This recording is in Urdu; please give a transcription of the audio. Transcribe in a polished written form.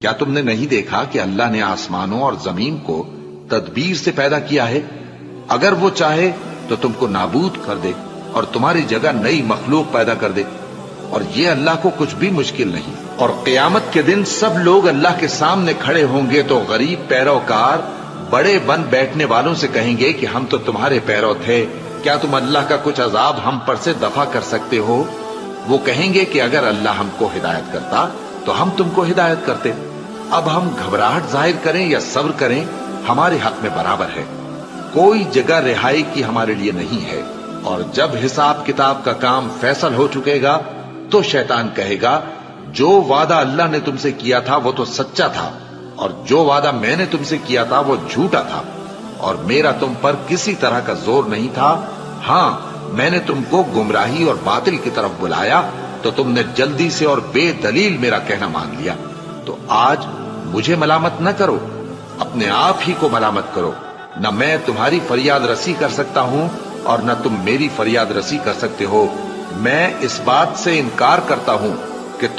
کیا تم نے نہیں دیکھا کہ اللہ نے آسمانوں اور زمین کو تدبیر سے پیدا کیا ہے؟ اگر وہ چاہے تو تم کو نابود کر دے اور تمہاری جگہ نئی مخلوق پیدا کر دے، اور یہ اللہ کو کچھ بھی مشکل نہیں۔ اور قیامت کے دن سب لوگ اللہ کے سامنے کھڑے ہوں گے تو غریب پیروکار بڑے بن بیٹھنے والوں سے کہیں گے کہ ہم تو تمہارے پیرو تھے، کیا تم اللہ کا کچھ عذاب ہم پر سے دفع کر سکتے ہو؟ وہ کہیں گے کہ اگر اللہ ہم کو ہدایت کرتا تو ہم تم کو ہدایت کرتے۔ اب ہم گھبراہٹ ظاہر کریں یا صبر کریں ہمارے حق میں برابر ہے، کوئی جگہ رہائی کی ہمارے لیے نہیں ہے۔ اور جب حساب کتاب کا کام فیصل ہو چکے گا تو شیطان کہے گا جو وعدہ اللہ نے تم سے کیا تھا وہ تو سچا تھا، اور جو وعدہ میں نے تم سے کیا تھا وہ جھوٹا تھا، اور میرا تم پر کسی طرح کا زور نہیں تھا۔ ہاں، میں نے تم کو گمراہی اور باطل کی طرف بلایا تو تم نے جلدی سے اور بے دلیل میرا کہنا مان لیا۔ تو آج مجھے ملامت نہ کرو، اپنے آپ ہی کو ملامت کرو۔ نہ میں تمہاری فریاد رسی کر سکتا ہوں اور نہ تم میری فریاد رسی کر سکتے ہو۔ میں اس بات سے انکار کرتا ہوں کہ تم